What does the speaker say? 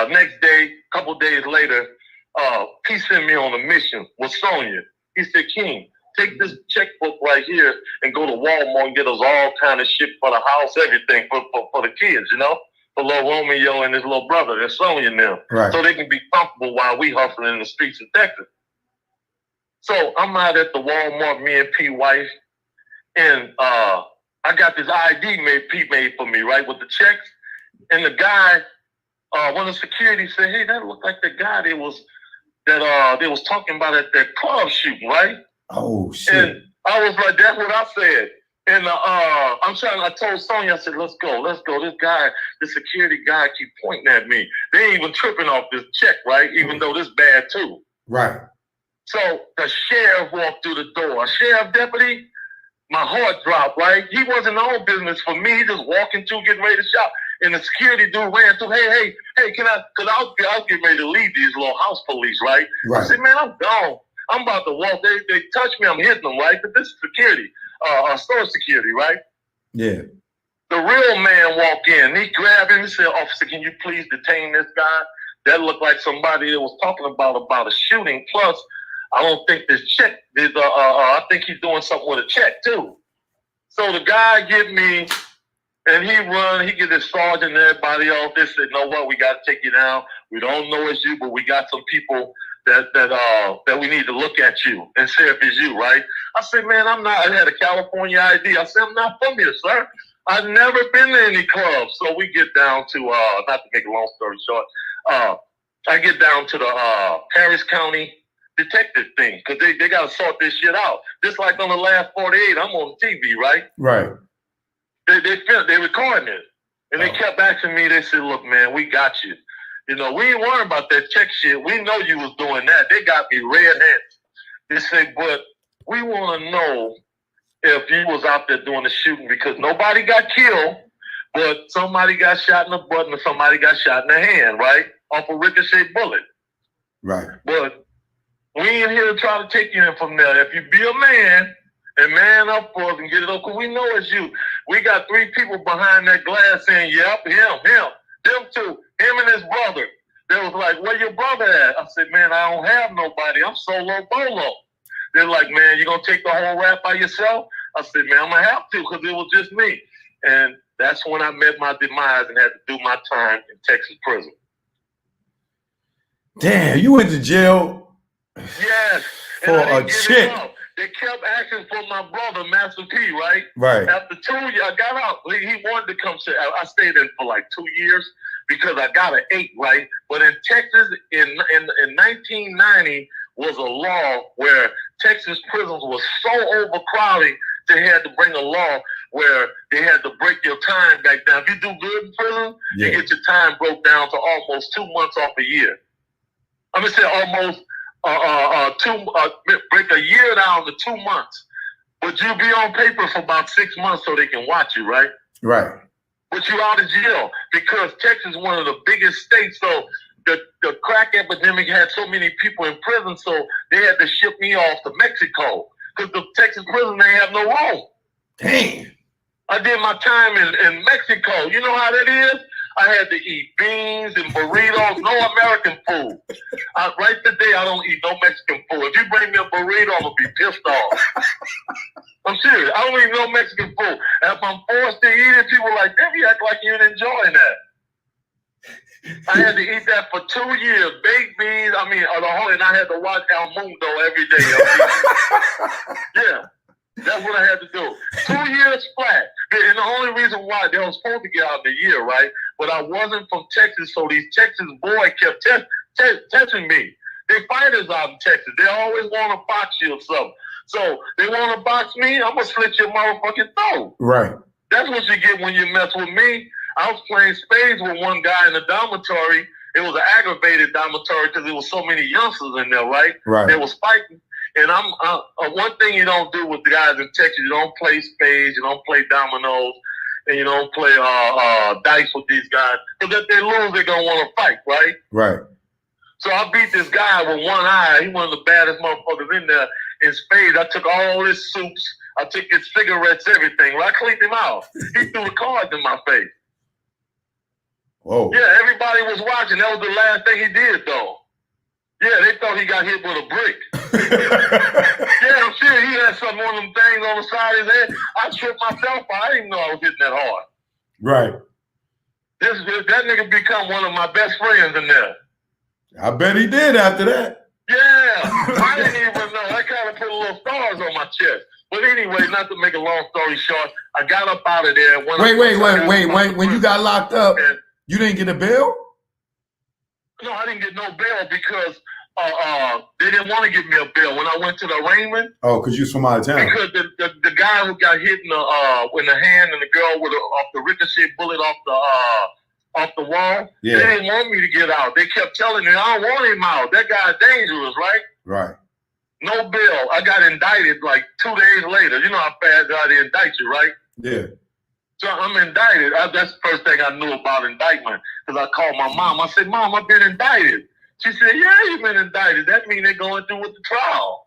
next day, a couple days later, he sent me on a mission with Sonya. He said, King, take this checkbook right here and go to Walmart and get us all kind of shit for the house, everything for the kids, you know? For little Romeo and his little brother and Sonya and them. Right. So they can be comfortable while we hustling in the streets of Texas. So I'm out at the Walmart, me and P wife, and I got this ID Pete made for me, right, with the checks. And the guy, one of the security said, hey, that looked like the guy they was talking about at that club shooting, right? Oh, shit. And I was like, that's what I said. And I told Sonya, I said, let's go. This guy, the security guy keep pointing at me. They ain't even tripping off this check, right? Even though this bad too. Right. So the sheriff walked through the door. A sheriff deputy, my heart dropped, right? He wasn't on business for me. He just walking through, getting ready to shop. And the security dude ran through, hey, can I, because I was getting ready to leave these little house police, right? I said, man, I'm gone. I'm about to walk. They touch me, I'm hitting them, right? But this is security, store security, right? Yeah. The real man walked in. He grabbed him and said, officer, can you please detain this guy? That looked like somebody that was talking about a shooting. Plus, I don't think this check, I think he's doing something with a check too. So the guy get me, and he get his sergeant and everybody else. They said, you know what, we got to take you down. We don't know it's you, but we got some people that we need to look at you and see if it's you, right? I said, man, I'm not. I had a California ID. I said, I'm not from here, sir. I've never been to any clubs. So we get down to, not to make a long story short, I get down to the Harris County detective thing, because they got to sort this shit out. Just like on the last 48, I'm on TV, right? Right. They recording it. And they kept asking me, they said, look, man, we got you. You know, we ain't worried about that check shit. We know you was doing that. They got me red-handed. They said, but we want to know if you was out there doing the shooting, because nobody got killed, but somebody got shot in the butt and somebody got shot in the hand, right? Off a ricochet bullet. Right. But we ain't here to try to take you in from there. If you be a man and man up for us and get it up, because we know it's you. We got 3 people behind that glass saying, yep, him, them 2, him and his brother. They was like, where your brother at? I said, man, I don't have nobody. I'm solo bolo. They're like, man, you going to take the whole rap by yourself? I said, man, I'm going to have to, because it was just me. And that's when I met my demise and had to do my time in Texas prison. Damn, you went to jail Yes. for a chick. They kept asking for my brother, Master P, right? Right. After 2 years, I got out. He wanted to come. I stayed in for like 2 years because I got an 8, right? But in Texas, in 1990, was a law where Texas prisons was so overcrowded, they had to bring a law where they had to break your time back down. If you do good in prison, you get your time broke down to almost 2 months off a year. I'm gonna say almost break a year down to 2 months. But you'll be on paper for about 6 months so they can watch you, right? Right. But you out of jail because Texas is one of the biggest states. So the crack epidemic had so many people in prison, so they had to ship me off to Mexico because the Texas prison they have no room. Dang. I did my time in Mexico. You know how that is? I had to eat beans and burritos, no American food. Right today, I don't eat no Mexican food. If you bring me a burrito, I'm going to be pissed off. I'm serious. I don't eat no Mexican food. And if I'm forced to eat it, people are like, damn, you act like you ain't enjoying that. I had to eat that for 2 years. Baked beans, and I had to watch El Mundo every day. Yeah. That's what I had to do. 2 years flat. And the only reason why they were supposed to get out in a year, right? But I wasn't from Texas, so these Texas boys kept testing me. They fighters out in Texas. They always want to box you or something. So they want to box me, I'm going to slit your motherfucking throat. Right. That's what you get when you mess with me. I was playing spades with one guy in the dormitory. It was an aggravated dormitory because there was so many youngsters in there, right? Right. They was fighting. And one thing you don't do with the guys in Texas, you don't play spades, you don't play dominoes, and you don't play dice with these guys. Because if they lose, they're going to want to fight, right? Right. So I beat this guy with one eye. He one of the baddest motherfuckers in there in spades. I took all his suits. I took his cigarettes, everything. Right? I cleaned him out. He threw the cards in my face. Whoa. Yeah, everybody was watching. That was the last thing he did, though. Yeah, they thought he got hit with a brick. Yeah, I'm sure he had one of them things on the side of his head. I tripped myself. I didn't know I was hitting that hard. Right. That nigga become one of my best friends in there. I bet he did after that. Yeah, I didn't even know. I kind of put little stars on my chest. But anyway, not to make a long story short, I got up out of there. Wait. When you got locked up, you didn't get a bail? No, I didn't get no bail because they didn't want to give me a bail when I went to the arraignment. Oh, because you was from out of town. Because the guy who got hit in the hand and the girl with off the ricochet bullet off the wall, yeah. They didn't want me to get out. They kept telling me, I don't want him out. That guy's dangerous, right? Right. No bail. I got indicted like 2 days later. You know how fast they indict you, right? Yeah. So I'm indicted. That's the first thing I knew about indictment because I called my mom. I said, Mom, I've been indicted. She said, yeah, you've been indicted. That means they're going through with the trial.